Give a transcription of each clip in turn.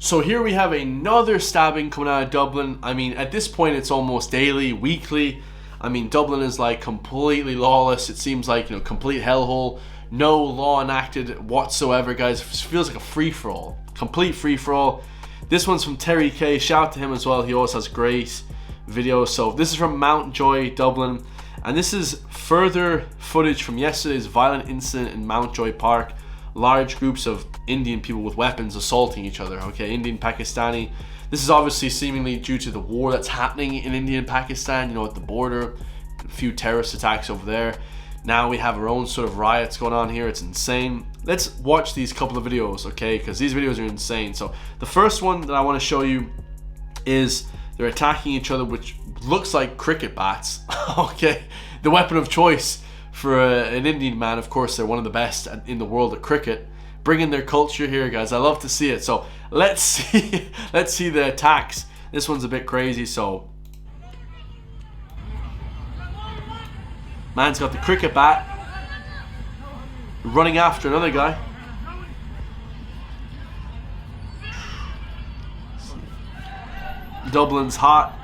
So here we have another stabbing coming out of Dublin. I mean, at this point it's almost daily, weekly. I mean, Dublin is like completely lawless. It seems like, complete hellhole. No law enacted whatsoever, guys. It feels like a free-for-all. Complete free-for-all. This one's from Terry K. Shout out to him as well. He always has great videos. So this is from Mountjoy, Dublin. And this is further footage from yesterday's violent incident in Mountjoy Park. Large groups of Indian people with weapons assaulting each other, okay? Indian, Pakistani. This is obviously seemingly due to the war that's happening in India and Pakistan, at the border. A few terrorist attacks over there. Now we have our own sort of riots going on here. It's insane. Let's watch these couple of videos, okay? Because these videos are insane. So the first one that I want to show you is they're attacking each other, which looks like cricket bats, okay? The weapon of choice for an Indian man. Of course, they're one of the best in the world at cricket. Bringing their culture here, guys. I love to see it. So let's see the attacks. This one's a bit crazy. So man's got the cricket bat, running after another guy. Dublin's hot.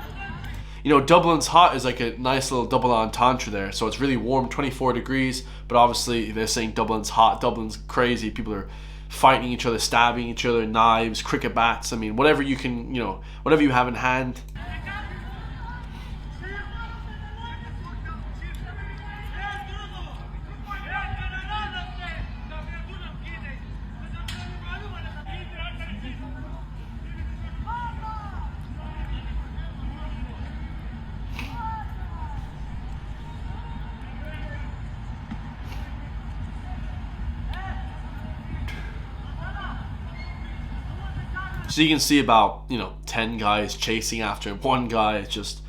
Dublin's hot is like a nice little double entendre there. So it's really warm, 24 degrees. But obviously they're saying Dublin's hot. Dublin's crazy. People are fighting each other, stabbing each other, knives, cricket bats. I mean, whatever you can, whatever you have in hand. So you can see about 10 guys chasing after him. One guy, it's just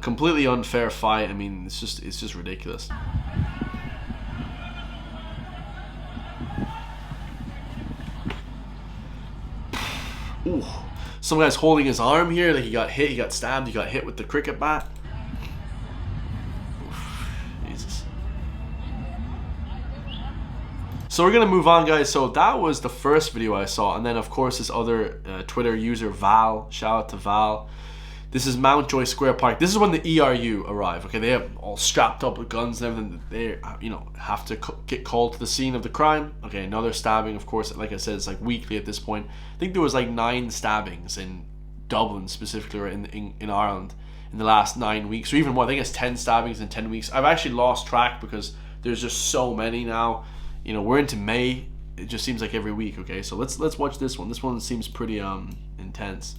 completely unfair fight. I mean, it's just ridiculous. Ooh, some guy's holding his arm here. Like he got hit, he got stabbed, he got hit with the cricket bat. Jesus. So we're gonna move on, guys. So that was the first video I saw, and then of course this other Twitter user Val. Shout out to Val. This is Mountjoy Square Park. This is when the ERU arrive. Okay, they have all strapped up with guns and everything. They have to get called to the scene of the crime. Okay, another stabbing. Of course, like I said, it's like weekly at this point. I think there was like 9 stabbings in Dublin specifically, or in Ireland in the last 9 weeks, or even more. I think it's 10 stabbings in 10 weeks. I've actually lost track because there's just so many now. We're into May. It just seems like every week. Okay, so let's watch this one. This one seems pretty intense.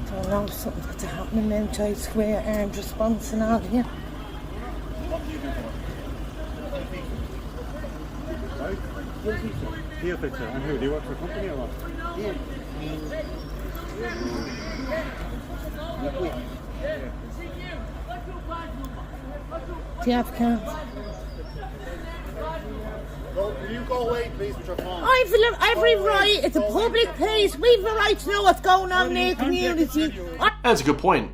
I don't know, something's got to happen in Mountjoy Square, armed response and all here. Here, picture. And who? Do you work for a company or what? Do you have cards? Will you go away, please, with your phone? I've every right. It's a public place. We've a right to know what's going on in our community. That's a good point.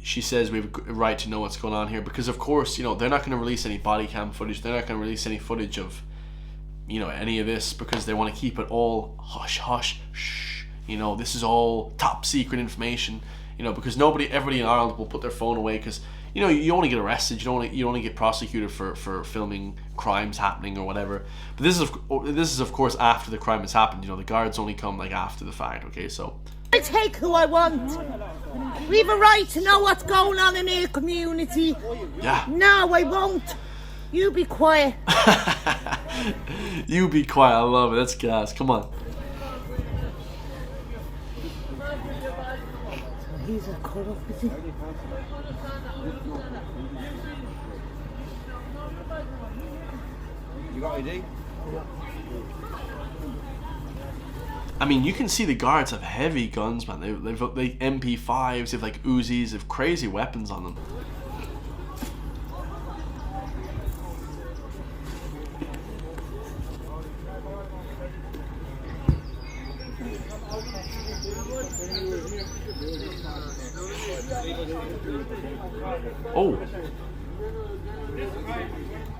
She says we have a right to know what's going on here because, of course, they're not going to release any body cam footage. They're not going to release any footage of, any of this because they want to keep it all hush, hush, shh. This is all top secret information. Because everybody in Ireland will put their phone away because, you only get arrested. You only get prosecuted for filming crimes happening or whatever. But this is of course after the crime has happened. The guards only come like after the fact. Okay, so I take who I want. We've a right to know what's going on in our community. Yeah. No, I won't. You be quiet. You be quiet. I love it. That's gas. Come on. He's a cut up, is he? You got ID? I mean, you can see the guards have heavy guns, man. They've got like MP5s, they have like Uzis, they have crazy weapons on them. Oh.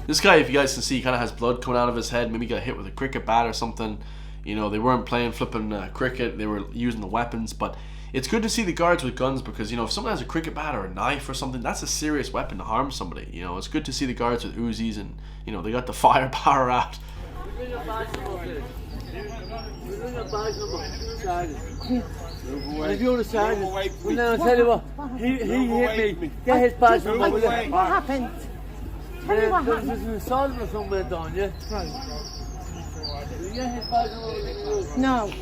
This guy, if you guys can see, kind of has blood coming out of his head. Maybe he got hit with a cricket bat or something. You know, they weren't playing flipping cricket, they were using the weapons. But it's good to see the guards with guns because, you know, if someone has a cricket bat or a knife or something, that's a serious weapon to harm somebody. You know, it's good to see the guards with Uzis and, you know, they got the firepower out. If you're the sergeant, well then I'll tell you what, he hit me. Get his badge number, will you? What happened? Tell me what happened. There's an assault or something done, yeah? Right. Will you get his badge number? No.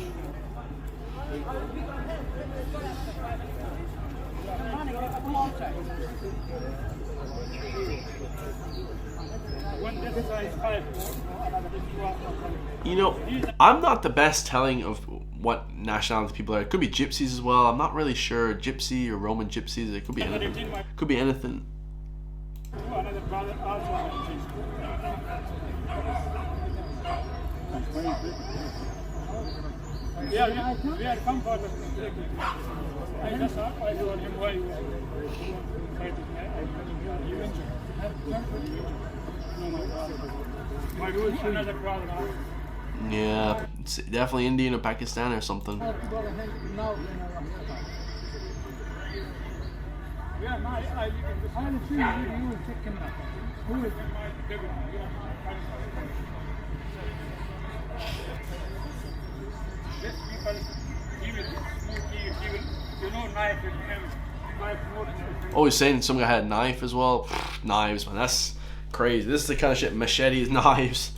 You know, I'm not the best telling of what nationality people are. It could be gypsies as well. I'm not really sure. Gypsy or Roman gypsies. It could be anything. Could be anything. Yeah, it's definitely Indian or Pakistan or something. Oh, he's saying some guy had a knife as well. Knives, man, that's crazy. This is the kind of shit, machetes, knives.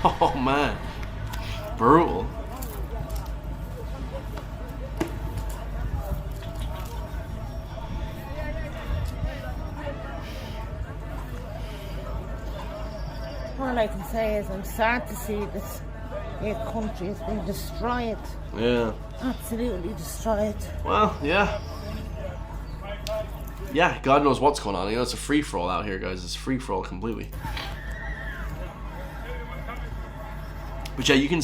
Oh man, brutal. All I can say is I'm sad to see this your country has been destroyed. Yeah. Absolutely destroyed. Well, yeah. Yeah, God knows what's going on. You know, it's a free-for-all out here, guys. It's free-for-all completely. But yeah, you can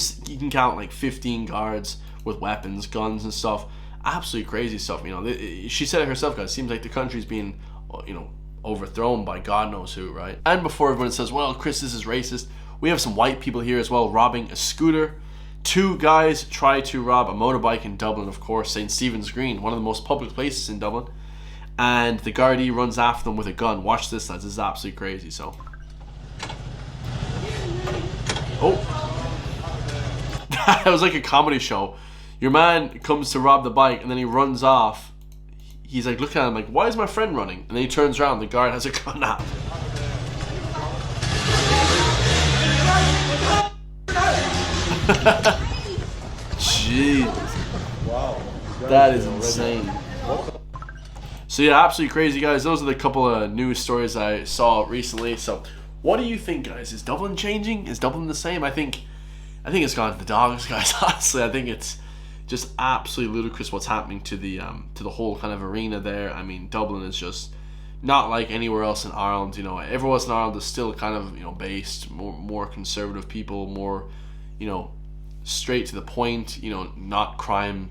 count like 15 guards with weapons, guns and stuff. Absolutely crazy stuff. You know, she said it herself, guys. It seems like the country's being, you know, overthrown by God knows who, right? And before everyone says, well, Chris, this is racist, we have some white people here as well robbing a scooter. 2 guys try to rob a motorbike in Dublin, of course, St. Stephen's Green, one of the most public places in Dublin. And the Gardaí runs after them with a gun. Watch this, lads. This is absolutely crazy. So, oh, that was like a comedy show. Your man comes to rob the bike, and then he runs off. He's like looking at him like, "Why is my friend running?" And then he turns around. The guard has a gun out. Jeez. Wow. That is insane. So yeah, absolutely crazy, guys. Those are the couple of news stories I saw recently. So what do you think, guys? Is Dublin changing? Is Dublin the same? I think it's gone to the dogs, guys. Honestly, I think it's just absolutely ludicrous what's happening to the whole kind of arena there. I mean, Dublin is just not like anywhere else in Ireland. You know, everywhere else in Ireland is still kind of, you know, based more conservative people, more, you know, straight to the point. You know, not crime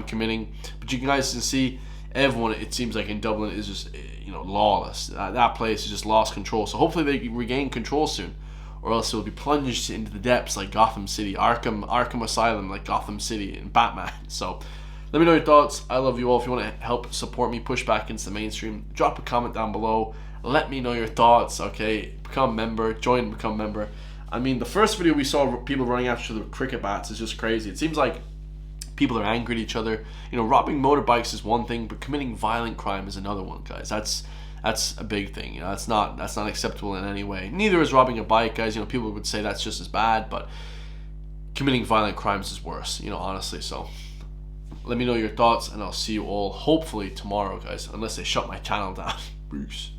committing. But you guys can see everyone, it seems like in Dublin, is just, you know, lawless. That place has just lost control. So hopefully they regain control soon, or else it will be plunged into the depths like Gotham City, Arkham Asylum, like Gotham City and Batman. So let me know your thoughts. I love you all. If you want to help support me, push back into the mainstream, drop a comment down below. Let me know your thoughts. Okay, become a member, join and become a member. I mean, the first video we saw people running after the cricket bats is just crazy. It seems like people are angry at each other. You know, robbing motorbikes is one thing, but committing violent crime is another one, guys. That's a big thing. You know, that's not acceptable in any way. Neither is robbing a bike, guys. You know, people would say that's just as bad, but committing violent crimes is worse, you know, honestly. So let me know your thoughts, and I'll see you all hopefully tomorrow, guys, unless they shut my channel down. Peace.